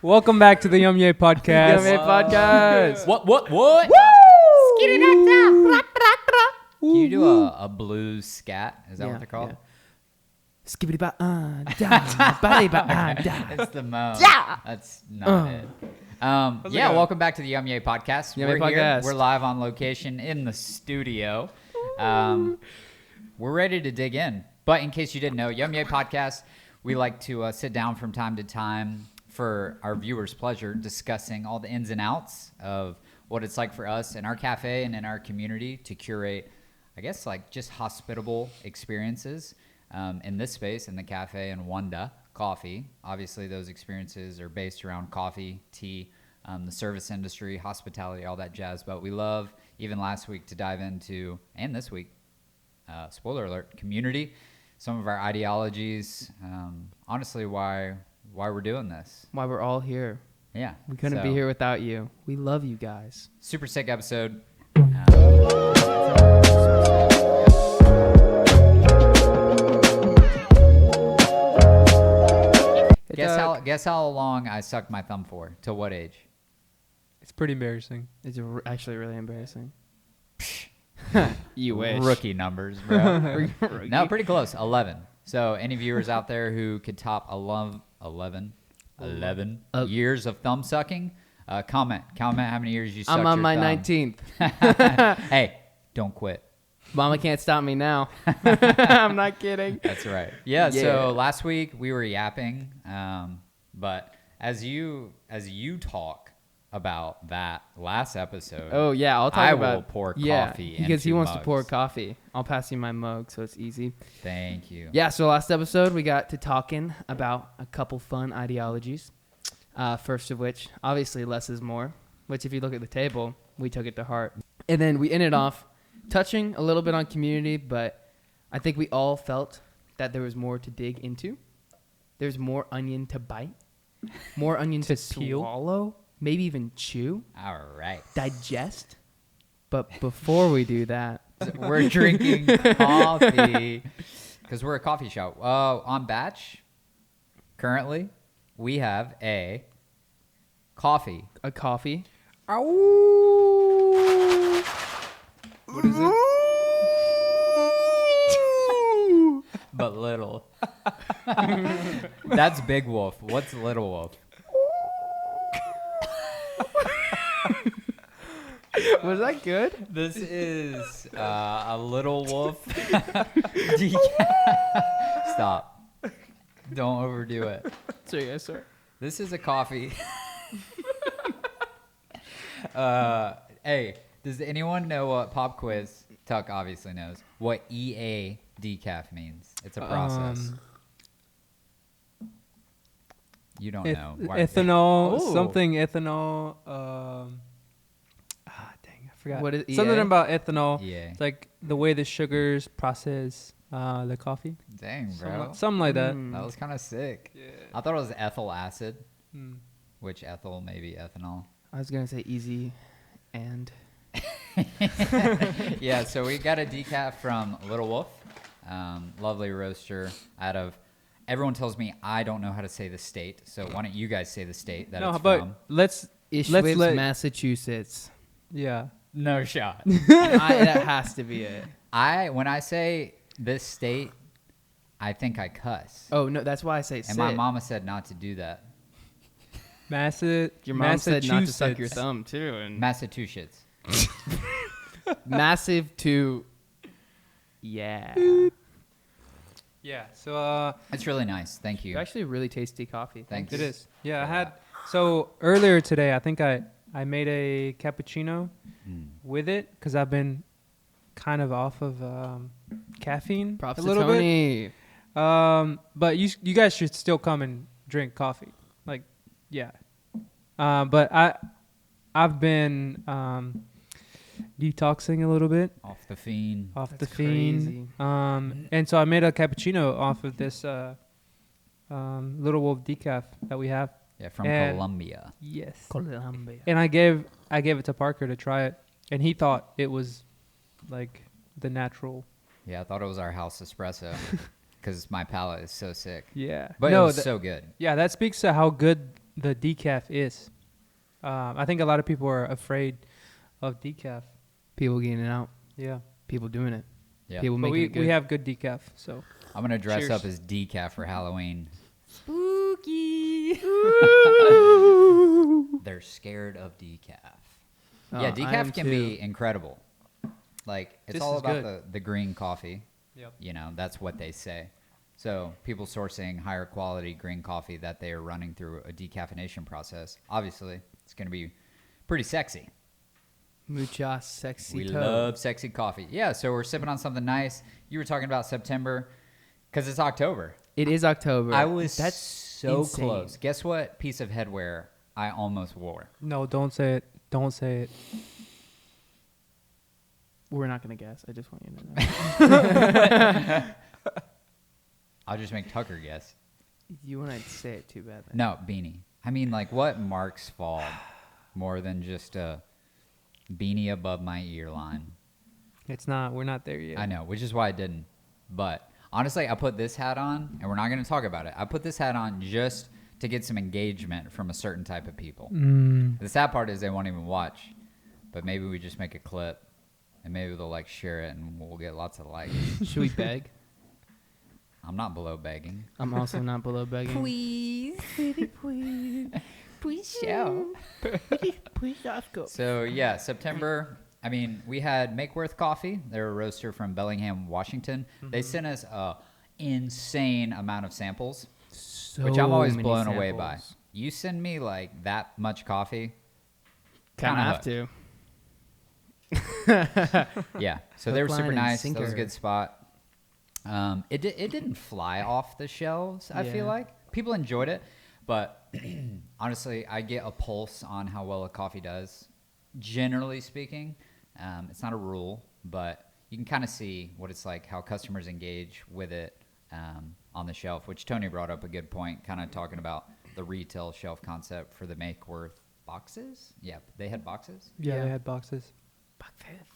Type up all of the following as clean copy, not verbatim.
Welcome back to the Yum Yay Podcast. Yum Yay Podcast. What? Woo! Can you do a blues scat? Is that what they're called? Yeah. Skibbity ba da, body ba da. It's the mo. Yeah. That's not it. Welcome back to the Yum Yay Podcast. Yum Yay We're here. Podcast. We're live on location in the studio. We're ready to dig in. But in case you didn't know, Yum Yay Podcast, we like to sit down from time to time for our viewers' pleasure, discussing all the ins and outs of what it's like for us in our cafe and in our community to curate, I guess, like just hospitable experiences in this space, in the cafe and Wanda Coffee. Obviously, those experiences are based around coffee, tea, the service industry, hospitality, all that jazz. But we love, even last week, to dive into, and this week, spoiler alert, community, some of our ideologies, honestly, why we're doing this. Why we're all here. Yeah. We couldn't be here without you. We love you guys. Super sick episode. Guess how long I sucked my thumb for? Till what age? It's pretty embarrassing. It's actually really embarrassing. You wish. Rookie numbers, bro. No, pretty close. 11. So any viewers out there who could top 11 years of thumb sucking, comment how many years you sucked I'm on your my thumb. 19th. Hey, don't quit. Mama can't stop me now. I'm not kidding. That's right. Yeah, so last week we were yapping, but as you talk about that last episode, Oh yeah, I'll talk about. I will pour coffee because he into wants to mugs. pour coffee. I'll pass you my mug, so it's easy. Thank you. Yeah, so last episode we got to talking about a couple fun ideologies. First of which, obviously, less is more. Which, if you look at the table, we took it to heart. And then we ended off touching a little bit on community, but I think we all felt that there was more to dig into. There's more onion to bite, more onion to peel. swallow, maybe even chew, All right. digest. But before we do that, We're drinking coffee because we're a coffee shop. On batch, currently, we have a coffee. a coffee. What is it? But little. That's Big Wolf. What's Little Wolf? Was that good? This is a Little Wolf. Stop. Don't overdo it. Sorry, yes, sir. This is a coffee. Hey, does anyone know what pop quiz? Tuck obviously knows what EA decaf means. It's a process. You don't know. Ethanol, Oh. something ethanol. Dang, I forgot. What is Something EA? about ethanol. EA. It's like the way the sugars process the coffee. Dang, bro. Something like that. That was kind of sick. Yeah. I thought it was ethyl acid, Mm. which ethyl maybe ethanol. I was gonna say easy, and Yeah, so we got a decaf from Little Wolf, lovely roaster out of. Everyone tells me I don't know how to say the state, so why don't you guys say the state that it's but from? let's Ishwitz, let- Massachusetts. yeah. No shot. That has to be it. When I say this state, I think I cuss. Oh no, that's why I say And sit. my mama said not to do that. Your mom said not to suck your thumb too, and Massachusetts. massive to, yeah. Yeah. So It's really nice. Thank you. Actually, really tasty coffee. Thanks. it is. Yeah, I for had. that. So earlier today, I think I made a cappuccino with it because I've been kind of off of caffeine Props a to little Tony. bit. But you guys should still come and drink coffee. Like, yeah. But I've been detoxing a little bit Off the fiend. off That's the fiend. crazy. And so I made a cappuccino off of this Little Wolf decaf that we have. Yeah, from And- Colombia. Yes. Colombia. And I gave it to Parker to try it, and he thought it was like the natural. Yeah, I thought it was our house espresso because my palate is so sick. Yeah. But no, it was so good. yeah, that speaks to how good the decaf is. I think a lot of people are afraid of decaf. People getting it out. Yeah. People doing it. Yeah. People But making it good. we have good decaf, so. I'm gonna dress Cheers. up as decaf for Halloween. Spooky. They're scared of decaf. Oh, Yeah, I am decaf can too. be incredible. Like, it's This all is about good. the green coffee. Yep. You know, that's what they say. So people sourcing higher quality green coffee that they are running through a decaffeination process. Obviously, it's going to be pretty sexy. Mucha sexy. We love sexy coffee. Yeah, so we're sipping on something nice. You were talking about September because it's October. It is October. I was That's so insane. close. Guess what piece of headwear I almost wore? No, don't say it. Don't say it. We're not gonna guess. I just want you to know. I'll just make Tucker guess. You want to say it too bad. Then. No, beanie. I mean, like, what marks fall more than just a beanie above my ear line? It's not. We're not there yet. I know, which is why I didn't. But honestly, I put this hat on, and we're not going to talk about it. I put this hat on just to get some engagement from a certain type of people. The sad part is they won't even watch, but maybe we just make a clip, and maybe they'll like share it, and we'll get lots of likes. Should we beg? I'm not below begging. I'm also not below begging. Please, please, please show. Please, Oscar. So yeah, September. I mean, we had Make Worth Coffee. They're a roaster from Bellingham, Washington. They sent us a insane amount of samples, which I'm always blown away by. You send me like that much coffee, Kind of kinda have to. yeah. So they Hook, were super line, and nice. That was a sinker. good spot. It didn't fly off the shelves. I feel Yeah. like people enjoyed it, but honestly, I get a pulse on how well a coffee does. Generally speaking, it's not a rule, but you can kind of see what it's like, how customers engage with it on the shelf. Which Tony brought up a good point, kind of talking about the retail shelf concept for the Make Worth boxes. Yeah, they had boxes. Yeah, Yeah. they had boxes.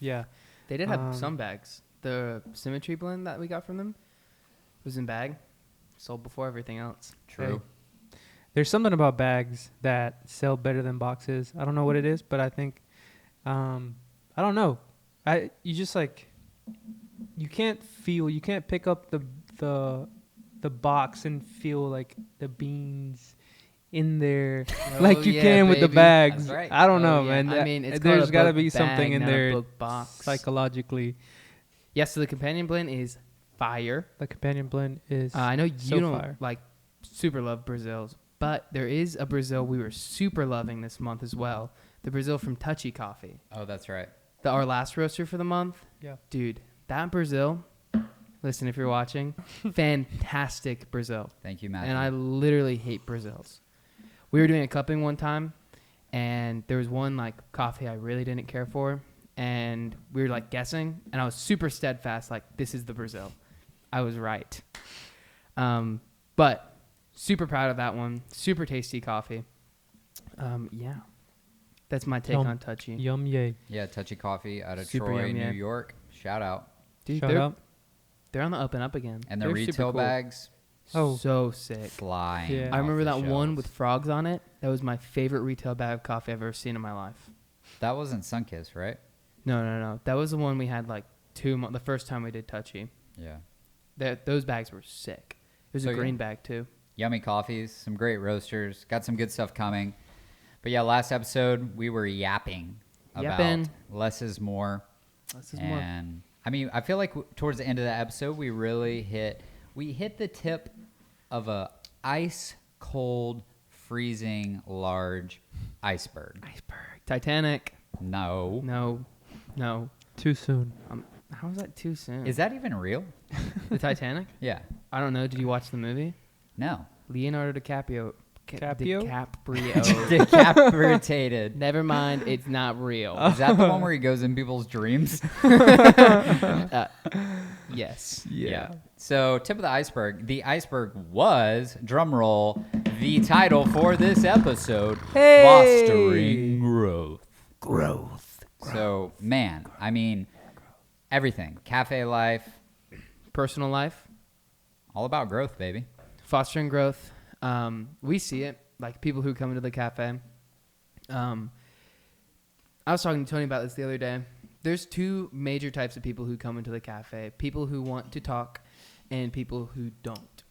Yeah. They did have Um, some bags. The Symmetry blend that we got from them was in bag. Sold before everything else. True. There's something about bags that sell better than boxes. I don't know what it is, but I think, I don't know. You just like, you can't pick up the box and feel like the beans in there like you yeah, can with the baby. bags. That's right. I don't know, yeah. man. I mean, it's there's got to to be something in there Book box. psychologically. Yes, so the companion blend is fire. The companion blend is I know you so don't fire. like super love Brazils, but there is a Brazil we were super loving this month as well. The Brazil from Touchy Coffee. Oh, that's right. Our last roaster for the month. Yeah. Dude, that Brazil, listen if you're watching, fantastic Brazil. Thank you, Matthew. And I literally hate Brazils. We were doing a cupping one time, and there was one like coffee I really didn't care for, and we were like guessing, and I was super steadfast, like this is the Brazil. I was right. But super proud of that one. Super tasty coffee. Yeah, that's my take Yum. on Touchy. Yum yay. Yeah, Touchy Coffee out of Super Troy, yum, yeah. New York. Shout out. Dude, Shout they're, out. they're on the up and up again. And the They're super retail cool. bags Oh. So sick. flying. Yeah. I remember off that the one shelves. with frogs on it. That was my favorite retail bag of coffee I've ever seen in my life. That wasn't Sunkiss, right? No. That was the one we had like the first time we did Touchy. Yeah. Those bags were sick. It was So, a yeah. green bag too. Yummy coffees, some great roasters, got some good stuff coming. But yeah, last episode we were yapping about Yapping. less is more. Less is more. And I mean, I feel like towards the end of the episode we really hit the tip of a ice cold, freezing large iceberg. Iceberg. Titanic. No. No. Too soon. How was that too soon? Is that even real? the Titanic? Yeah. I don't know. Did you watch the movie? No. Leonardo DiCaprio. Caprio? DiCaprio. Decapitated. Never mind. It's not real. Is that the one where he goes in people's dreams? Yes. Yeah. So, tip of the iceberg. The iceberg was, drumroll, the title for this episode, Fostering Growth. So, man, I mean, everything. Cafe life, Personal life. all about growth, baby. Fostering growth. We see it like people who come into the cafe. I was talking to Tony about this the other day. There's two major types of people who come into the cafe: people who want to talk, and people who don't.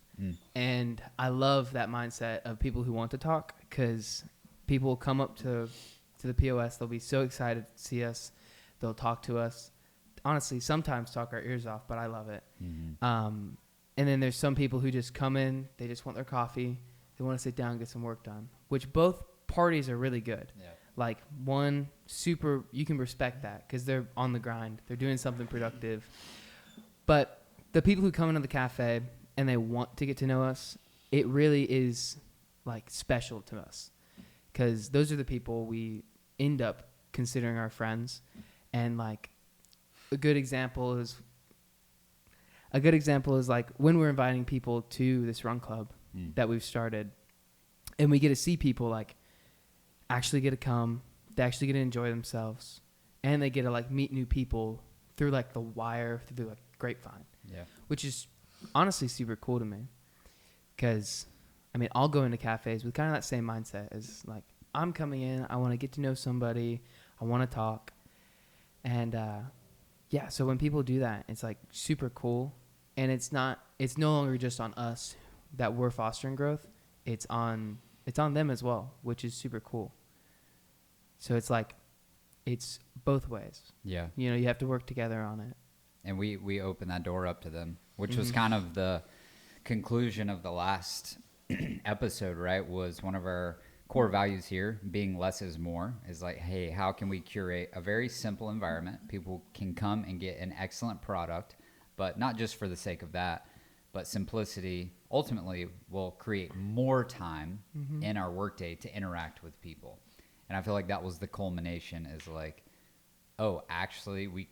And I love that mindset of people who want to talk, because people will come up to the POS. They'll be so excited to see us. They'll talk to us. Honestly, sometimes talk our ears off, but I love it. And then there's some people who just come in. They just want their coffee. They want to sit down and get some work done, which both parties are really good. Yeah. Like one super, you can respect that because they're on the grind. They're doing something productive. But the people who come into the cafe and they want to get to know us, it really is like special to us, because those are the people we end up considering our friends. And like a good example is like when we're inviting people to this run club that we've started, and we get to see people like actually get to come, they actually get to enjoy themselves, and they get to like meet new people through like the wire, through like grapevine. Yeah. Which is honestly super cool to me, because I mean, I'll go into cafes with kind of that same mindset as like, I'm coming in, I want to get to know somebody, I want to talk. And yeah, so when people do that, it's like super cool. And it's no longer just on us that we're fostering growth. It's on them as well, which is super cool. So it's like, it's both ways. Yeah. You know, you have to work together on it. And we open that door up to them, which was kind of the conclusion of the last episode, right? Was one of our core values here, being less is more, is like, hey, how can we curate a very simple environment? People can come and get an excellent product, but not just for the sake of that, but simplicity ultimately will create more time in our workday to interact with people. And I feel like that was the culmination, is like, oh, actually, we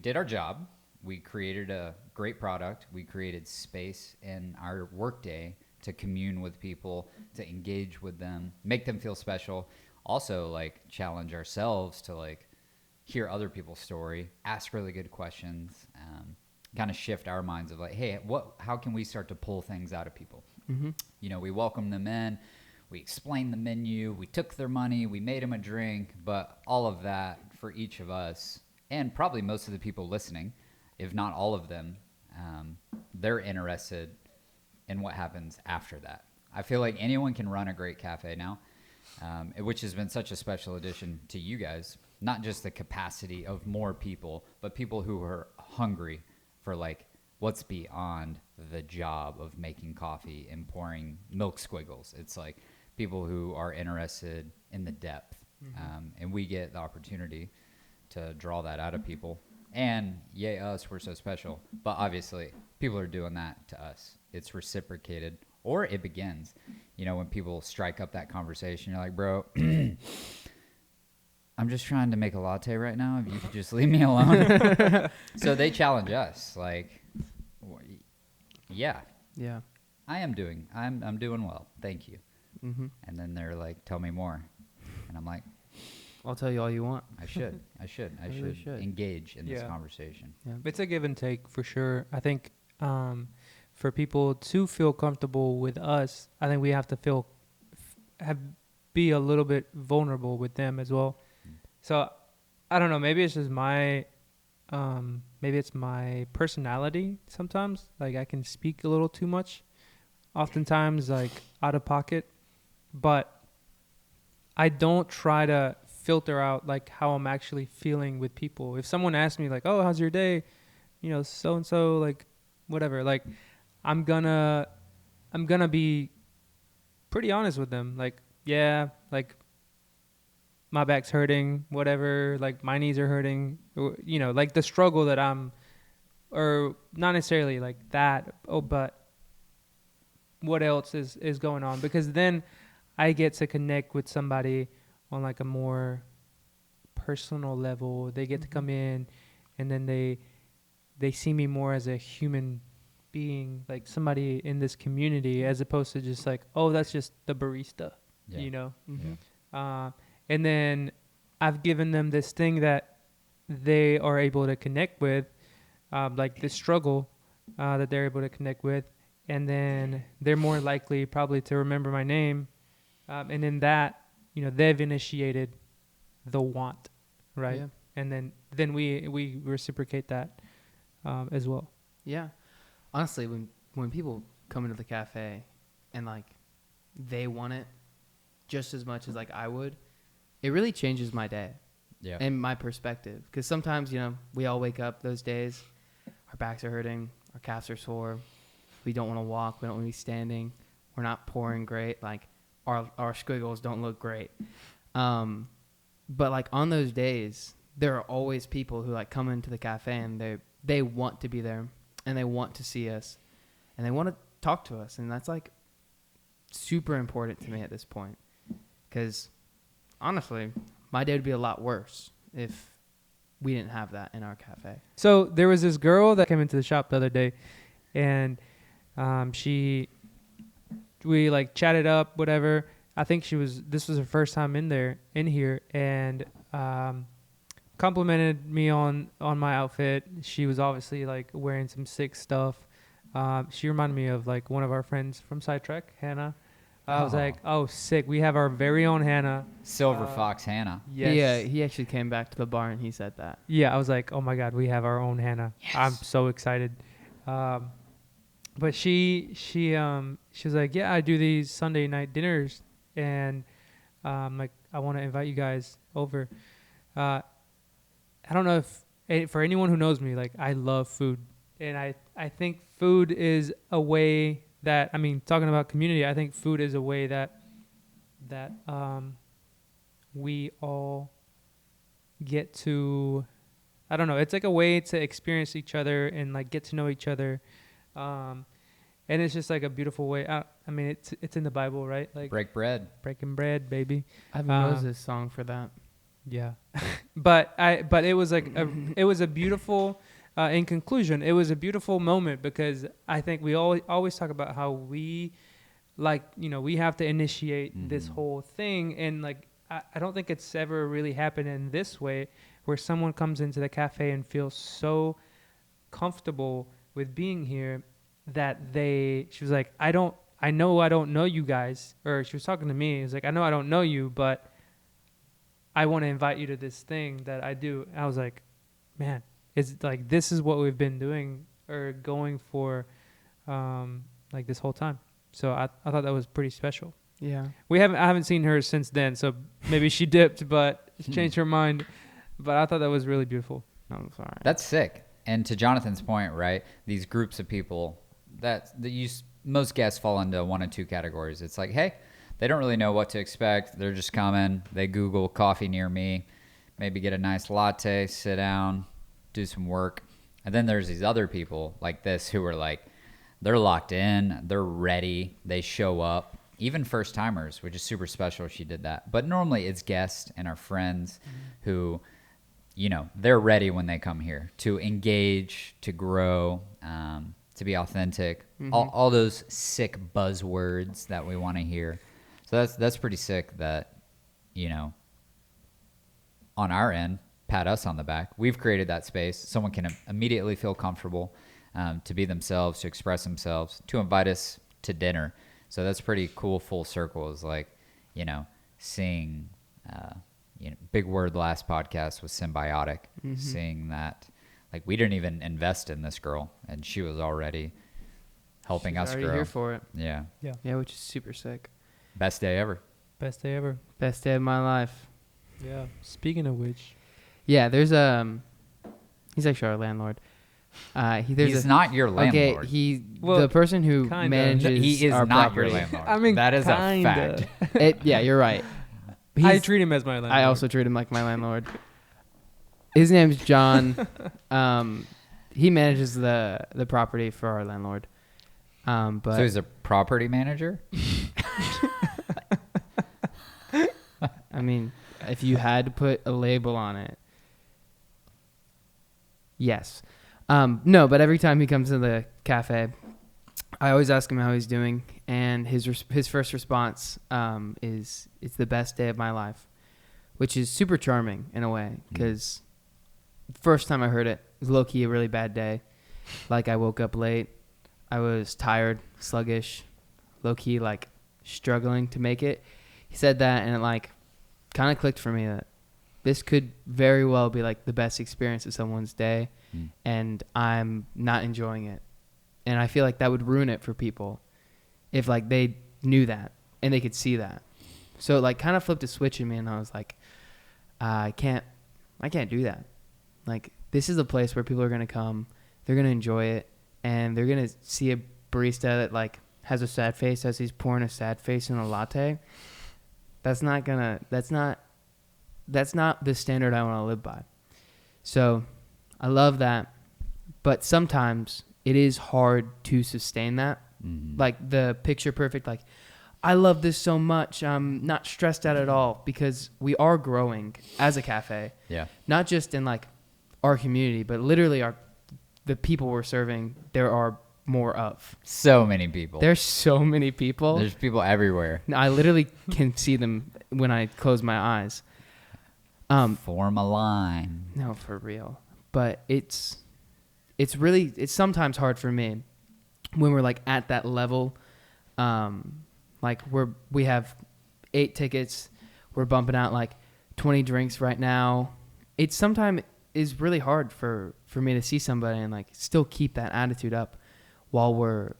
did our job. We created a great product. We created space in our workday to commune with people, to engage with them, make them feel special. Also, like, challenge ourselves to like hear other people's story, ask really good questions, kind of shift our minds of like, hey, how can we start to pull things out of people? You know, we welcome them in, we explained the menu, we took their money, we made them a drink, but all of that for each of us, and probably most of the people listening, if not all of them, they're interested in what happens after that. I feel like anyone can run a great cafe now, which has been such a special addition to you guys. Not just the capacity of more people, but people who are hungry for like what's beyond the job of making coffee and pouring milk squiggles. It's like people who are interested in the depth, and we get the opportunity to draw that out of people. And yay us, we're so special. But obviously, people are doing that to us. It's reciprocated, or it begins. You know, when people strike up that conversation, you're like, bro, I'm just trying to make a latte right now. If you could just leave me alone. So they challenge us, like, yeah, I'm doing well, thank you. And then they're like, tell me more, and I'm like, I'll tell you all you want. I should engage in this conversation. Yeah. It's a give and take for sure. I think for people to feel comfortable with us, I think we have to be a little bit vulnerable with them as well. So I don't know, maybe it's just maybe it's my personality sometimes. Like, I can speak a little too much, oftentimes like out of pocket, but I don't try to filter out like how I'm actually feeling with people. If someone asks me like, oh, how's your day? You know, so-and-so, like whatever, like I'm gonna be pretty honest with them. Like, yeah, like my back's hurting, whatever, like my knees are hurting, or, you know, like the struggle that or not necessarily like that, but what else is going on? Because then I get to connect with somebody on like a more personal level. They get to come in, and then they see me more as a human being, like somebody in this community, as opposed to just like, oh, that's just the barista, you know? And then I've given them this thing that they are able to connect with, like this struggle that they're able to connect with. And then they're more likely probably to remember my name And in that, they've initiated the want, right? Yeah. And then we reciprocate that as well. Yeah. Honestly, when people come into the cafe and like they want it just as much as like I would, it really changes my day Yeah. and my perspective. Because sometimes, we all wake up those days, our backs are hurting, our calves are sore, we don't want to walk, we don't want to be standing, we're not pouring great, like our squiggles don't look great. But like on those days, there are always people who like come into the cafe and they want to be there and they want to see us and they want to talk to us. And that's like super important to me at this point. Because honestly, my day would be a lot worse if we didn't have that in our cafe. So there was this girl that came into the shop the other day, and we like chatted up, whatever. I think this was her first time in here, and complimented me on my outfit. She was obviously like wearing some sick stuff. She reminded me of like one of our friends from Sidetrack, Hannah. I was like, oh, sick. We have our very own Hannah. Silver Fox Hannah. Yes. He actually came back to the bar and he said that. Yeah, I was like, oh my God, we have our own Hannah. Yes. I'm so excited. But she was like, yeah, I do these Sunday night dinners, and like I want to invite you guys over. I don't know if for anyone who knows me, like I love food, and I think food is a way that, I mean, talking about community, I think food is a way that we all get to, I don't know, it's like a way to experience each other and like get to know each other. And it's just like a beautiful way. I mean, it's in the Bible, right? Like Break bread. breaking bread, baby. I have a Moses song for that. Yeah. but it was like it was a beautiful, in conclusion, it was a beautiful moment, because I think we always talk about how we like, we have to initiate this whole thing. And like, I don't think it's ever really happened in this way, where someone comes into the cafe and feels so comfortable with being here that she was like, I know I don't know you guys, or she was talking to me. It was like, I know I don't know you, but I want to invite you to this thing that I do. And I was like, man, it's like, this is what we've been doing or going for, like this whole time. So I thought that was pretty special. Yeah. I haven't seen her since then, so maybe she dipped, but changed her mind. But I thought that was really beautiful. No, I'm sorry. That's sick. And to Jonathan's point, right? These groups of people most guests fall into one of two categories. It's like, hey, they don't really know what to expect. They're just coming. They Google coffee near me, maybe get a nice latte, sit down, do some work. And then there's these other people like this who are like, they're locked in, they're ready, they show up. Even first timers, which is super special. She did that. But normally it's guests and our friends who, they're ready when they come here to engage, to grow, to be authentic. All those sick buzzwords that we want to hear. So that's pretty sick that, on our end, pat us on the back. We've created that space. Someone can immediately feel comfortable to be themselves, to express themselves, to invite us to dinner. So that's pretty cool. Full circle is like, seeing, big word last podcast was symbiotic. Seeing that, like, we didn't even invest in this girl, and she was already helping us already grow. here for it. Yeah. Yeah, which is super sick. Best day ever. Best day ever. Best day of my life. Yeah. Speaking of which. Yeah, there's he's actually our landlord. He's not your landlord. Okay, Well, the person who kinda. manages He is our not property. your landlord. I mean, that is kinda. a fact. Yeah, you're right. I treat him as my landlord. I also treat him like my landlord. His name's John. He manages the property for our landlord. But So he's a property manager? I mean, if you had to put a label on it, yes. No, but every time he comes to the cafe, I always ask him how he's doing, and his first response is, "It's the best day of my life," which is super charming in a way, because first time I heard it was low-key a really bad day. Like, I woke up late, I was tired, sluggish, low-key like struggling to make it. he said that, and it like kind of clicked for me that this could very well be like the best experience of someone's day, and I'm not enjoying it. And I feel like that would ruin it for people if like they knew that and they could see that. So it like kind of flipped a switch in me, and I was like, I can't do that. Like, this is a place where people are going to come, they're going to enjoy it, and they're going to see a barista that like has a sad face as he's pouring a sad face in a latte. That's not the standard I want to live by. So I love that, but sometimes it is hard to sustain that. Like the picture perfect, like, I love this so much, I'm not stressed out at all, because we are growing as a cafe. Yeah. Not just in like our community, but literally the people we're serving, there are more of. So many people. There's so many people. There's people everywhere. I literally can see them when I close my eyes. Form a line. No, for real. But it's sometimes hard for me when we're like at that level. Like we have 8 tickets, we're bumping out like 20 drinks right now. It sometimes is really hard for me to see somebody and like still keep that attitude up while we're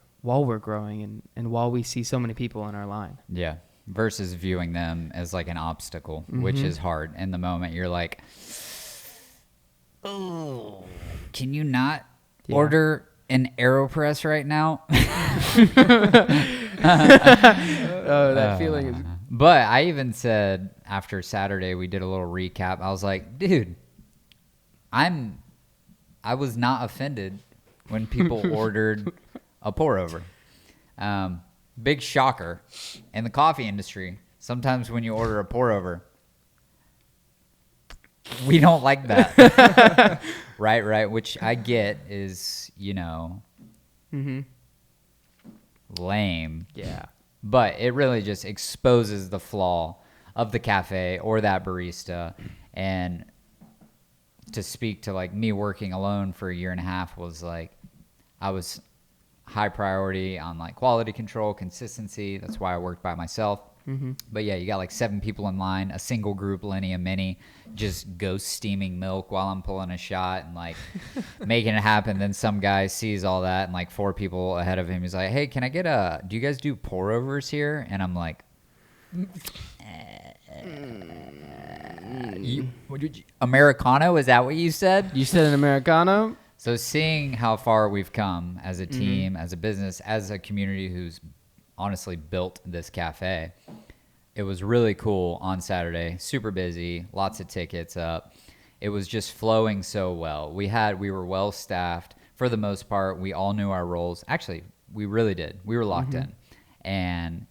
growing and while we see so many people in our line. Yeah. Versus viewing them as like an obstacle, which is hard. In the moment, you're like, oh, can you not order an AeroPress right now? Oh, that feeling is... But I even said after Saturday, we did a little recap. I was like, dude, I was not offended when people ordered a pour over. Big shocker in the coffee industry. Sometimes when you order a pour over, we don't like that. Right. Which I get is, lame. Yeah. But it really just exposes the flaw of the cafe or that barista. And to speak to like me working alone for a year and a half was like, I was high priority on like quality control, consistency. That's why I worked by myself. But yeah, you got like 7 people in line, a single group, Lenny, a mini, just ghost steaming milk while I'm pulling a shot and like making it happen. Then some guy sees all that and like 4 people ahead of him, he's like, hey, can I get do you guys do pour overs here? And I'm like, Americano, is that what you said? You said an Americano? So seeing how far we've come as a team, as a business, as a community who's honestly built this cafe, it was really cool on Saturday. Super busy, lots of tickets up. It was just flowing so well. We were well staffed for the most part. We all knew our roles. Actually, we really did. We were locked in. And,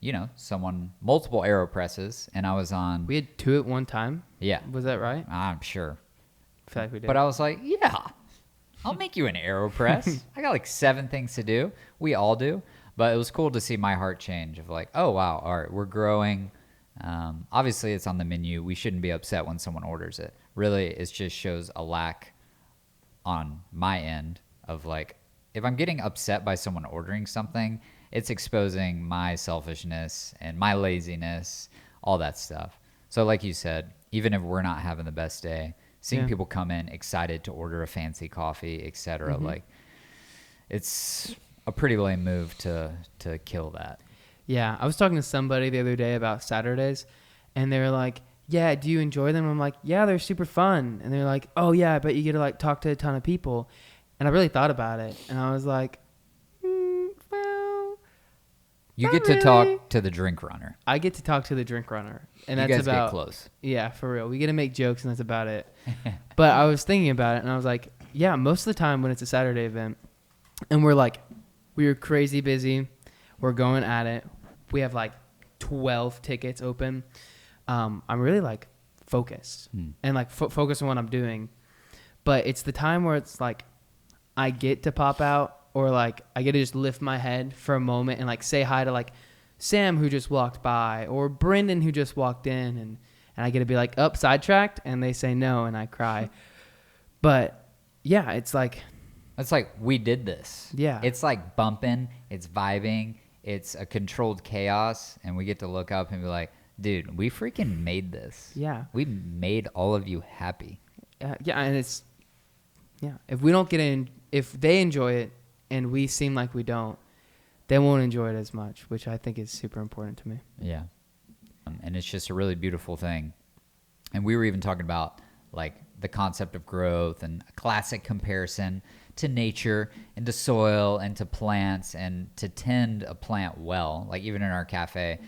multiple AeroPresses, and I was on. We had 2 at one time? Yeah. Was that right? I'm sure. I feel like we did. But I was like, yeah, I'll make you an AeroPress. I got like 7 things to do. We all do. But it was cool to see my heart change of like, oh, wow, all right, we're growing. Obviously, it's on the menu. We shouldn't be upset when someone orders it. Really, it just shows a lack on my end of like, if I'm getting upset by someone ordering something, it's exposing my selfishness and my laziness, all that stuff. So like you said, even if we're not having the best day, seeing people come in excited to order a fancy coffee, etc., like it's a pretty lame move to kill that. Yeah, I was talking to somebody the other day about Saturdays, and they were like, yeah, do you enjoy them? I'm like, yeah, they're super fun. And they're like, oh, yeah, I bet you get to like talk to a ton of people. And I really thought about it, and I was like, well, you not get to really. talk to the drink runner. I get to talk to the drink runner, and You that's guys about get close. Yeah, for real. We get to make jokes, and that's about it. But I was thinking about it, and I was like, yeah, most of the time when it's a Saturday event, and we're crazy busy, we're going at it, we have like 12 tickets open, I'm really like focused and like focused on what I'm doing. But it's the time where it's like I get to pop out, or like I get to just lift my head for a moment and like say hi to like Sam who just walked by, or Brendan who just walked in, and I get to be like, up, sidetracked, and they say no, and I cry. But yeah, it's like we did this. Yeah. It's like bumping, it's vibing, it's a controlled chaos, and we get to look up and be like, dude, we freaking made this. Yeah. We made all of you happy. Yeah, and it's if we don't get in, if they enjoy it and we seem like we don't, they won't enjoy it as much, which I think is super important to me. Yeah. And it's just a really beautiful thing. And we were even talking about like the concept of growth and a classic comparison to nature and to soil and to plants, and to tend a plant well. Like even in our cafe,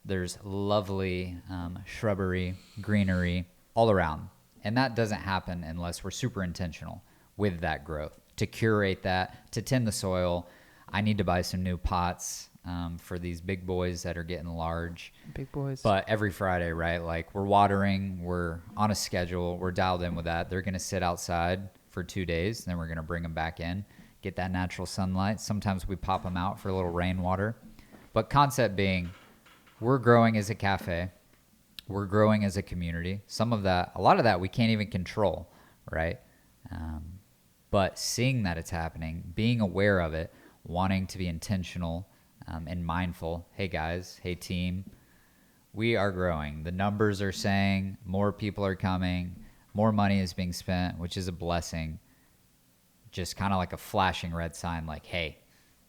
there's lovely shrubbery, greenery all around. And that doesn't happen unless we're super intentional with that growth. To curate that, to tend the soil, I need to buy some new pots for these big boys that are getting large. Big boys. But every Friday, right? Like we're watering, we're on a schedule, we're dialed in with that. They're going to sit outside for 2 days, and then we're going to bring them back in, get that natural sunlight. Sometimes we pop them out for a little rainwater. But concept being, we're growing as a cafe. We're growing as a community. Some of that, a lot of that we can't even control, right? But seeing that it's happening, being aware of it, wanting to be intentional and mindful. Hey guys, hey team, we are growing. The numbers are saying more people are coming, more money is being spent, which is a blessing. Just kind of like a flashing red sign, like, hey,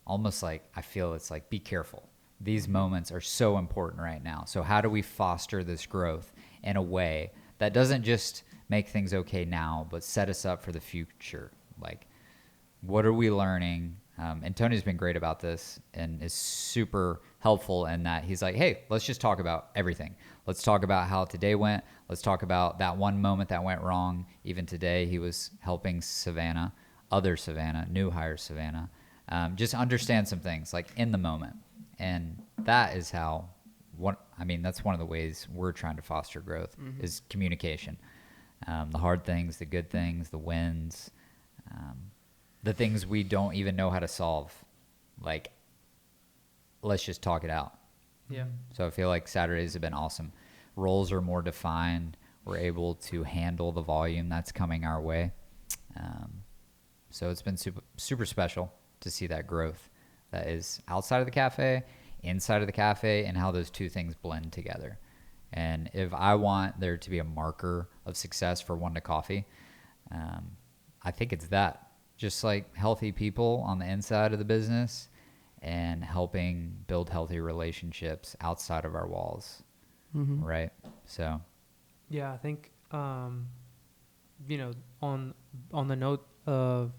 almost like I feel it's like, be careful. These moments are so important right now. So how do we foster this growth in a way that doesn't just make things okay now, but set us up for the future? Like, what are we learning? And Tony's been great about this and is super helpful in that he's like, hey, let's just talk about everything. Let's talk about how today went. Let's talk about that one moment that went wrong. Even today, he was helping Savannah, other Savannah, new hire Savannah, just understand some things like in the moment. And that is how, that's one of the ways we're trying to foster growth is communication. The hard things, the good things, the wins, the things we don't even know how to solve. Like, let's just talk it out. Yeah. So I feel like Saturdays have been awesome. Roles are more defined. We're able to handle the volume that's coming our way. So it's been super, super special to see that growth that is outside of the cafe, inside of the cafe, and how those two things blend together. And if I want there to be a marker of success for One to Coffee, I think it's that. Just like healthy people on the inside of the business and helping build healthy relationships outside of our walls, right? So, yeah, I think on the note of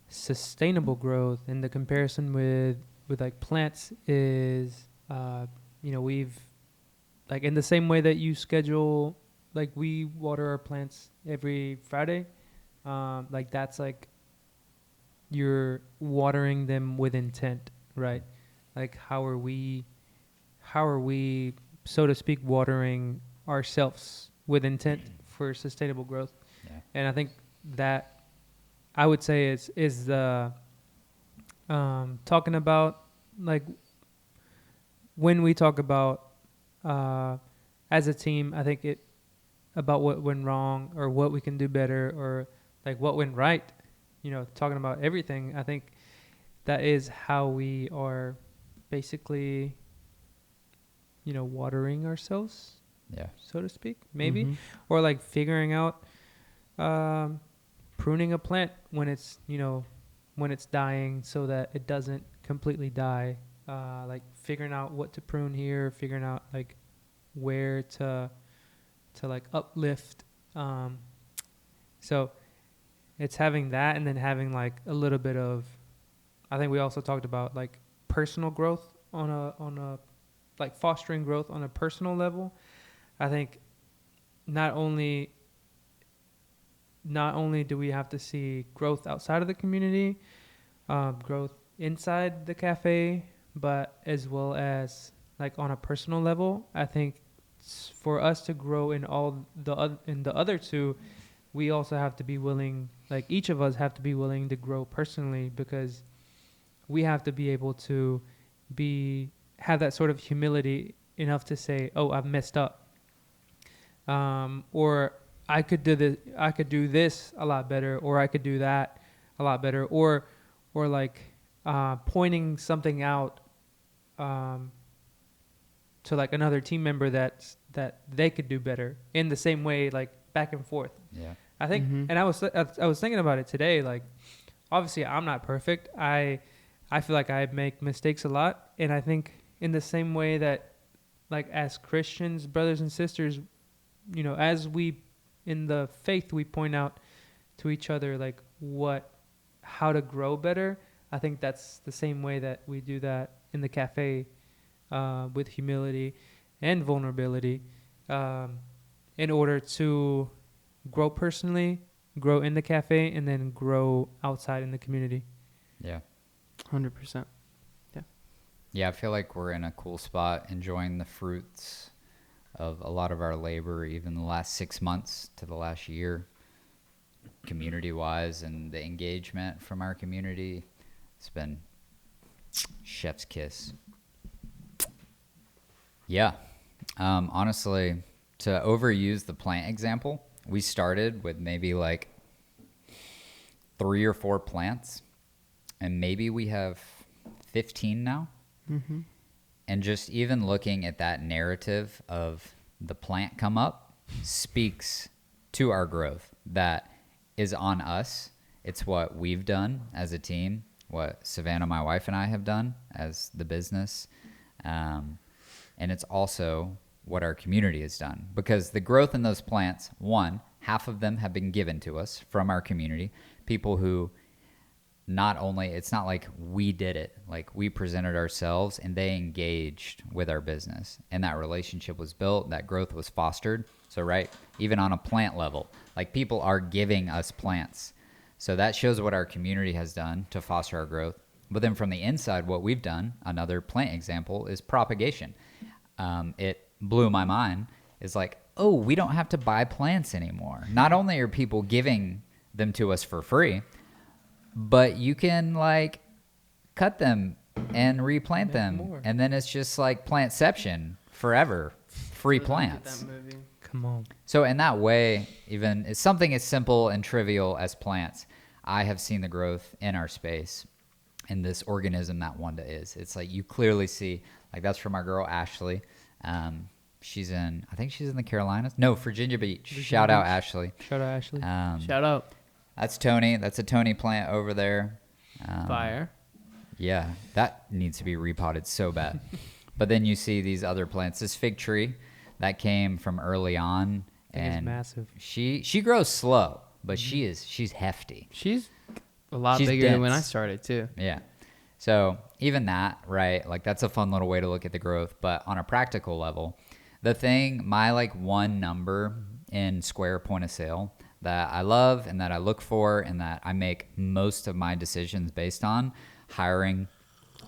sustainable growth and the comparison with like plants is we've like in the same way that you schedule, like we water our plants every Friday, like that's like you're watering them with intent, right? Like how are we so to speak watering ourselves with intent for sustainable growth? yeah. And I think that I would say is the talking about like when we talk about as a team, I think it about what went wrong or what we can do better or like what went right, talking about everything. I think that is how we are basically, watering ourselves, Yeah. so to speak, maybe, or like figuring out pruning a plant when it's dying so that it doesn't completely die, like figuring out what to prune here, figuring out like where to like uplift, so it's having that, and then having like a little bit of, I think we also talked about like personal growth on a like fostering growth on a personal level. I think not only do we have to see growth outside of the community, growth inside the cafe, but as well as like on a personal level. I think for us to grow in the other two, we also have to be willing, like each of us have to be willing to grow personally, because we have to be able to have that sort of humility enough to say, oh, I've messed up. Or I could do this a lot better, or I could do that a lot better, or like pointing something out to like another team member that they could do better in the same way, like back and forth. Yeah. I think, and I was thinking about it today. Like, obviously, I'm not perfect. I feel like I make mistakes a lot, and I think in the same way that, like, as Christians, brothers and sisters, you know, as we in the faith, we point out to each other like how to grow better. I think that's the same way that we do that in the cafe, with humility and vulnerability, in order to grow personally, grow in the cafe, and then grow outside in the community. Yeah. 100%. Yeah, I feel like we're in a cool spot, enjoying the fruits of a lot of our labor, even the last 6 months to the last year, community-wise, and the engagement from our community. It's been chef's kiss. Yeah. Honestly, to overuse the plant example, we started with maybe like 3 or 4 plants, and maybe we have 15 now. Mm-hmm. And just even looking at that narrative of the plant come up speaks to our growth that is on us. It's what we've done as a team, what Savannah, my wife, and I have done as the business. And it's also what our community has done, because the growth in those plants, one, half of them have been given to us from our community, people who not only, it's not like we did it, like we presented ourselves and they engaged with our business, and that relationship was built, that growth was fostered. So, right, even on a plant level, like people are giving us plants. So that shows what our community has done to foster our growth. But then from the inside, what we've done, another plant example, is propagation. It blew my mind. It's like, oh, we don't have to buy plants anymore. Not only are people giving them to us for free, but you can like cut them and replant Make them. more. And then it's just like plantception forever, free plants. Come on. So in that way, even it's something as simple and trivial as plants, I have seen the growth in our space and this organism that Wanda is. It's like you clearly see, like that's from our girl Ashley. I think she's in the Carolinas. No, Virginia Beach. Shout out Ashley. Shout out Ashley. Shout out. That's Tony. That's a Tony plant over there. Fire. Yeah, that needs to be repotted so bad. But then you see these other plants. This fig tree that came from early on, It's and massive. she grows slow, but she's hefty. She's a lot She's bigger than when I dense. started, too. Yeah. So even that, right? Like that's a fun little way to look at the growth. But on a practical level, my like one number in Square point of sale that I love and that I look for and that I make most of my decisions based on, hiring,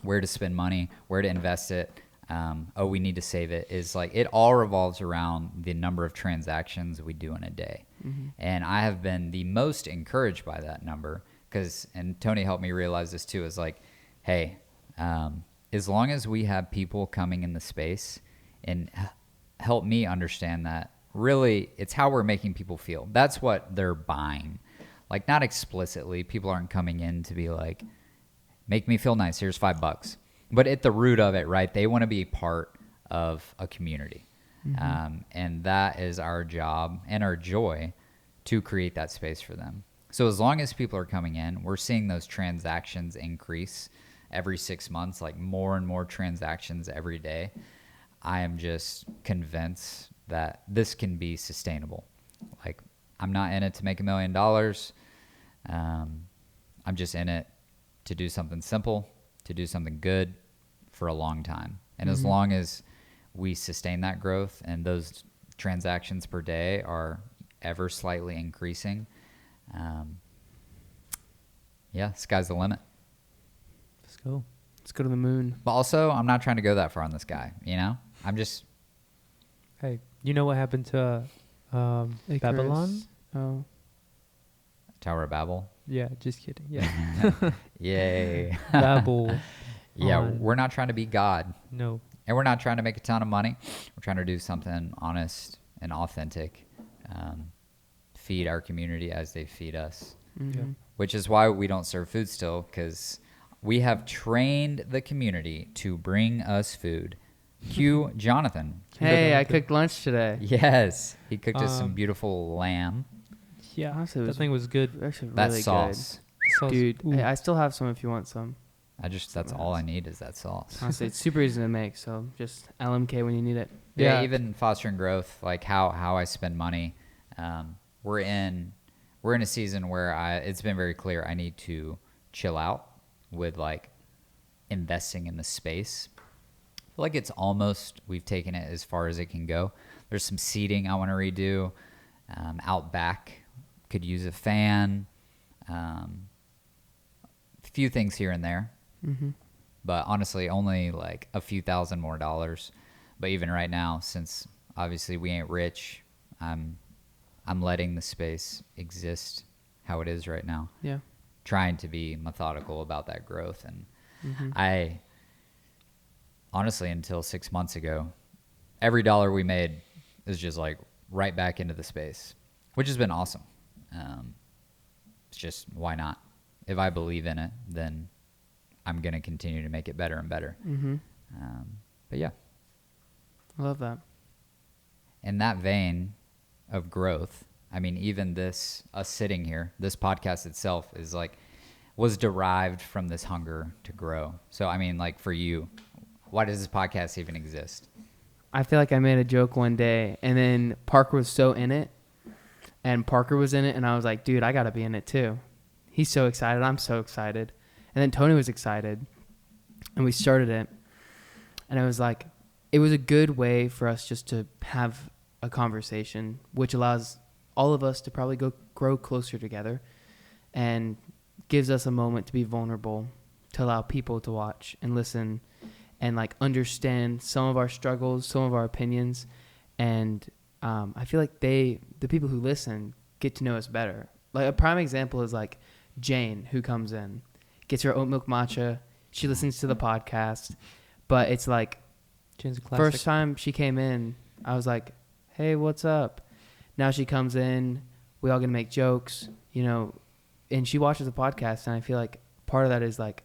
where to spend money, where to invest it, we need to save it, is like it all revolves around the number of transactions we do in a day. Mm-hmm. And I have been the most encouraged by that number because, and Tony helped me realize this too, is like, hey, as long as we have people coming in the space and help me understand that really it's how we're making people feel. That's what they're buying. Like not explicitly, people aren't coming in to be like, make me feel nice, here's $5. But at the root of it, right, they want to be part of a community. Mm-hmm. And that is our job and our joy to create that space for them. So as long as people are coming in, we're seeing those transactions increase every 6 months, like more and more transactions every day. I am just convinced that this can be sustainable. Like I'm not in it to make $1 million. I'm just in it to do something simple, to do something good for a long time. And as long as we sustain that growth and those transactions per day are ever slightly increasing, sky's the limit. Let's go. Let's go to the moon. But also, I'm not trying to go that far on this guy, you know? I'm just... Hey, you know what happened to Babylon? Oh. Tower of Babel? Yeah, just kidding. Yeah. Yay. Babel. Yeah, we're not trying to be God. No. And we're not trying to make a ton of money. We're trying to do something honest and authentic. Feed our community as they feed us. Mm-hmm. Yeah. Which is why we don't serve food still, because we have trained the community to bring us food Cue Jonathan. Hey, I cooked lunch today. Yes, he cooked us some Um, beautiful lamb. Yeah, Honestly, it that was thing was good. actually That really sauce. Sauce- good. Dude, ooh. hey, I still have some if you want some. That's all I need is that sauce. Honestly, it's super easy to make, so just LMK when you need it. Yeah, Yeah. even fostering growth, like how I spend money. We're in a season where it's been very clear I need to chill out with like investing in the space. I feel like it's almost we've taken it as far as it can go. There's some seating I want to redo. Out back could use a fan. Few things here and there. Mm-hmm. But honestly, only like a few $1,000 more. But even right now, since obviously we ain't rich, I'm letting the space exist how it is right now. Yeah. Trying to be methodical about that growth. And Mm-hmm. I honestly, until 6 months ago, every dollar we made is just like right back into the space, which has been awesome. It's just, why not? If I believe in it, then I'm going to continue to make it better and better. Mm-hmm. But yeah, I love that. in that vein of growth, I mean, even us sitting here, this podcast itself was derived from this hunger to grow. So, I mean, like for you, why does this podcast even exist? I feel like I made a joke one day, and then Parker was so in it, and I was like, dude, I got to be in it too. He's so excited. I'm so excited. And then Tony was excited, and we started it. And it was like, it was a good way for us just to have a conversation, which allows all of us to probably grow closer together and gives us a moment to be vulnerable, to allow people to watch and listen and like understand some of our struggles, some of our opinions. And I feel like the people who listen get to know us better. Like a prime example is like Jane, who comes in, gets her oat milk matcha. She listens to the podcast, but it's like Jane's a classic. first time she came in, I was like, hey, what's up? Now she comes in, we all gonna make jokes, and she watches the podcast, and I feel like part of that is like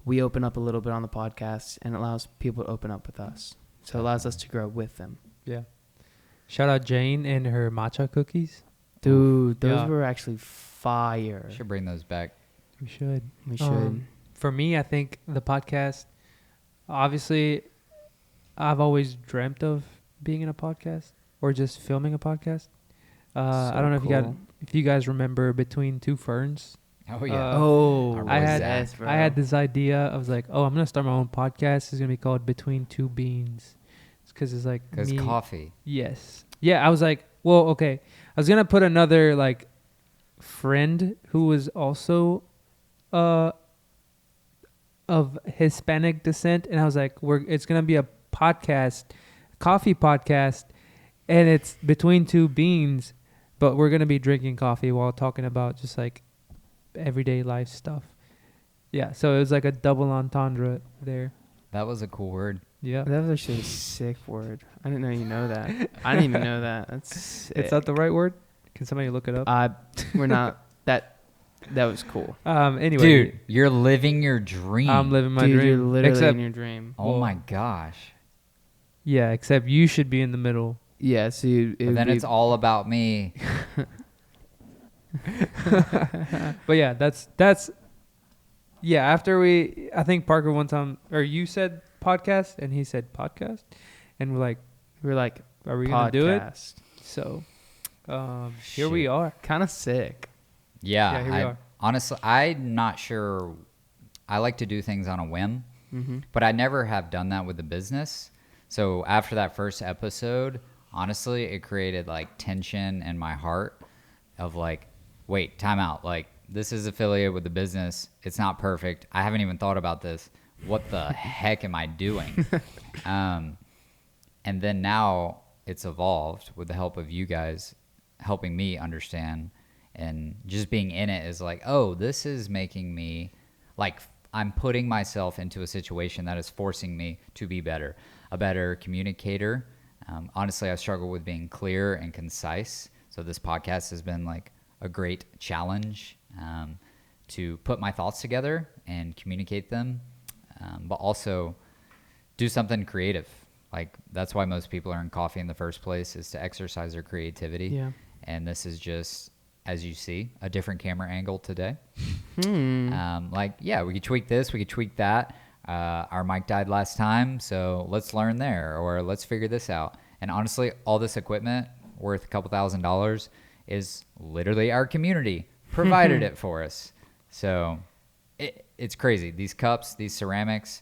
we open up a little bit on the podcast and it allows people to open up with us. So it allows us to grow with them. Yeah. Shout out Jane and her matcha cookies. Dude, those Yeah. were actually fire. Should bring those back. We should. We should. For me, I think the podcast, obviously, I've always dreamt of being in a podcast or just filming a podcast. I don't know if you guys remember Between Two Ferns. Oh, yeah. Oh, I had yes, bro. I had this idea. I was like, oh, I'm gonna start my own podcast. It's gonna be called Between Two Beans. It's because it's like Because me. coffee. Yes. Yeah. I was like, well, okay. I was gonna put another like friend who was also of Hispanic descent, and I was like, it's gonna be a podcast, coffee podcast, and it's Between Two Beans, but we're gonna be drinking coffee while talking about just like everyday life stuff. Yeah, so it was like a double entendre there. That was a cool word. Yeah. That was actually a sick word. I didn't know you know that. I didn't even know that. That's sick. It's not the right word? Can somebody look it up? We're not. That was cool. Anyway. Dude, you're living your dream. I'm living my Dude, dream. you're literally except, in your dream. Oh, my gosh. yeah, except you should be in the middle. Yeah, so you. But then it's all about me. But yeah, that's yeah, after I think Parker one time, or you said podcast and he said podcast, and we're like, are we going to do it? podcast. So, here we Shit. are. Kind of sick. Yeah. Here we are. Honestly, I'm not sure. I like to do things on a whim, Mm-hmm. but I never have done that with the business. So after that first episode, honestly, it created like tension in my heart of like, wait, time out. Like, this is affiliated with the business. It's not perfect. I haven't even thought about this. What the heck am I doing? And then now it's evolved with the help of you guys helping me understand, and just being in it is like, oh, this is making me like, I'm putting myself into a situation that is forcing me to be better, a better communicator. Honestly, I struggle with being clear and concise. So this podcast has been like a great challenge to put my thoughts together and communicate them, but also do something creative. Like, that's why most people are in coffee in the first place, is to exercise their creativity. Yeah. And this is just, as you see, a different camera angle today. Hmm. Like, yeah, we could tweak this, we could tweak that. Our mic died last time, so let's learn there, or let's figure this out. And honestly, all this equipment worth a couple $1,000s is literally our community provided it for us. So it's crazy. These cups, these ceramics,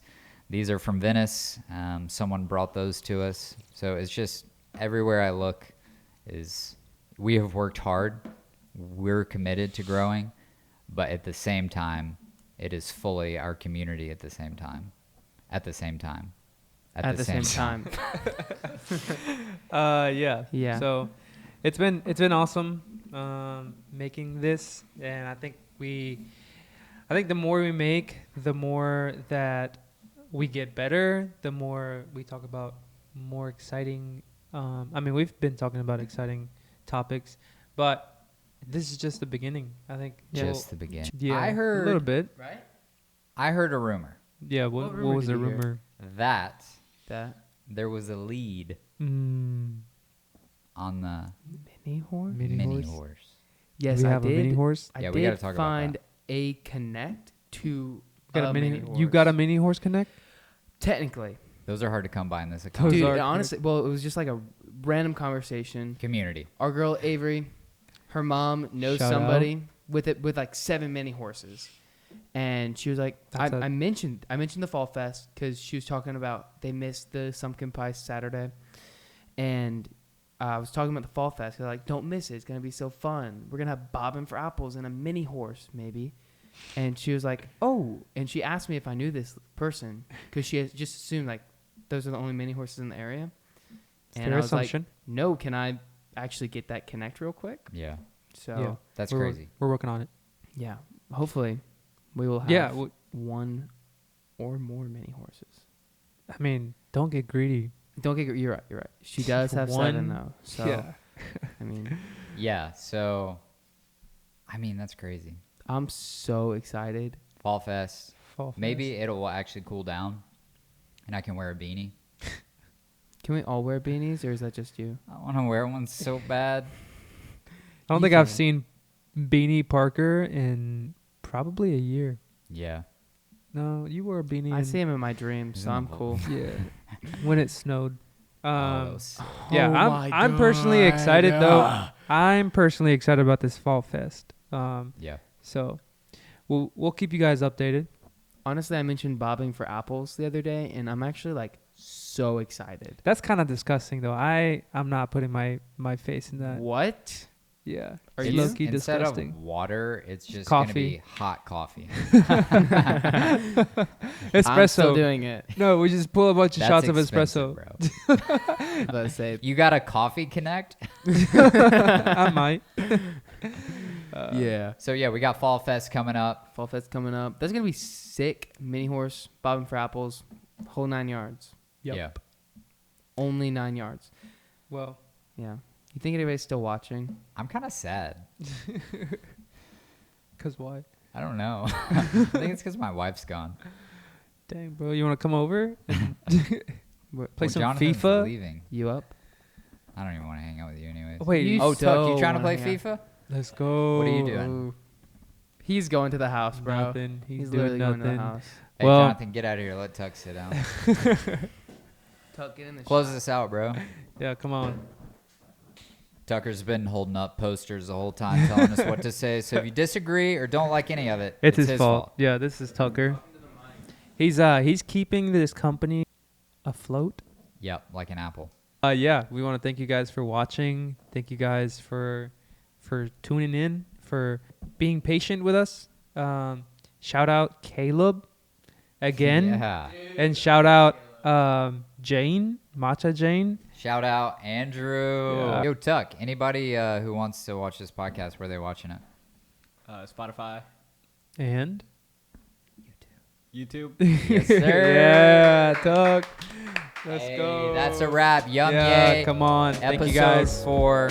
these are from Venice. Someone brought those to us. So it's just everywhere I look is we have worked hard. We're committed to growing, but at the same time, it is fully our community at the same time. At the same time. At the same time. Yeah. Yeah. So it's been awesome making this, and I think the more we make, the more that we get better, the more we talk about more exciting. I mean, we've been talking about exciting topics, but this is just the beginning. I think Just the beginning. Yeah, I heard a little bit. Right? I heard a rumor Yeah. What What rumor was did the you hear? rumor? that That there was a lead Mm, on the mini horse? mini horse. Yes, we I have did. a mini horse. I Yeah, did we gotta talk about find that. a connect to Got a mini mini. horse. You got a mini horse connect? Technically. Those are hard to come by in this Those economy. Dude, are honestly, well, it was just like a random conversation. Community. Our girl Avery, her mom knows Shout somebody with like 7 mini horses, and she was like, That's I mentioned the Fall Fest because she was talking about they missed the Sumpkin Pie Saturday, and I was talking about the Fall Fest. They're like, don't miss it. It's gonna be so fun. We're gonna have bobbing for apples and a mini horse maybe. And she was like, oh, and she asked me if I knew this person because she had just assumed like those are the only mini horses in the area. And Fair I was assumption. like, no, can I actually get that connect real quick? Yeah. So Yeah. That's we're, crazy. We're working on it. yeah, hopefully we will have Yeah. one or more mini horses. I mean, don't get greedy. Don't get you're right. She does have 7 One- though. So yeah. I mean, Yeah. So, I mean, that's crazy. I'm so excited. Fall Fest. Fall Maybe it'll actually cool down and I can wear a beanie. Can we all wear beanies or is that just you? I want to wear one so bad. I don't think I've seen Beanie Parker in probably a year. Yeah. No, you wore a beanie. I in- see him in my dreams, He's so in I'm the cool. Yeah. When it snowed. Oh, those- Yeah, Oh my I'm personally God. excited though. I'm personally excited about this Fall Fest. yeah. So we'll keep you guys updated. Honestly, I mentioned bobbing for apples the other day, and I'm actually like so excited. That's kind of disgusting though. I'm not putting my face in that. What? Yeah. Are It's you? low-key Instead disgusting. of water, it's just going to be Coffee. hot coffee. I'm still Espresso. doing it. No, we just pull a bunch of That's shots of expensive, espresso. bro. Let's say, You got a coffee connect? I might. yeah. So, yeah, we got Fall Fest coming up. Fall Fest coming up. That's gonna be sick. Mini horse, bobbing for apples, whole 9 yards. Yep. Yeah. Only 9 yards. Well, Yeah. You think anybody's still watching? I'm kind of sad. cause why? I don't know. I think it's because my wife's gone. Dang, bro, you want to come over and play some Jonathan's FIFA? leaving. You up? I don't even want to hang out with you anyways. Wait, You Oh, Tuck, you so trying to wanna play hang out. FIFA? let's go. What are you doing? Ooh. He's going to the house, bro. Nothing. He's literally doing going to the nothing. house. Hey, Well- Jonathan, get out of here. Let Tuck sit down. Tuck, get in the Close shot. this out, bro. Yeah, come on. Tucker's been holding up posters the whole time telling us what to say. So if you disagree or don't like any of it, It's his fault. Yeah, this is Tucker. He's keeping this company afloat. Yep, like an apple. Yeah, we want to thank you guys for watching. Thank you guys for tuning in, for being patient with us. Shout out Caleb again, Yeah. and shout out Jane, Matcha Jane. Shout out Andrew. Yeah. Yo, Tuck, anybody who wants to watch this podcast, where are they watching it? Spotify, And YouTube. Yes, sir. yeah, Tuck. Let's Hey, go. That's a wrap. Yum Yeah, Yay. come on. Thank Episode you guys. 4.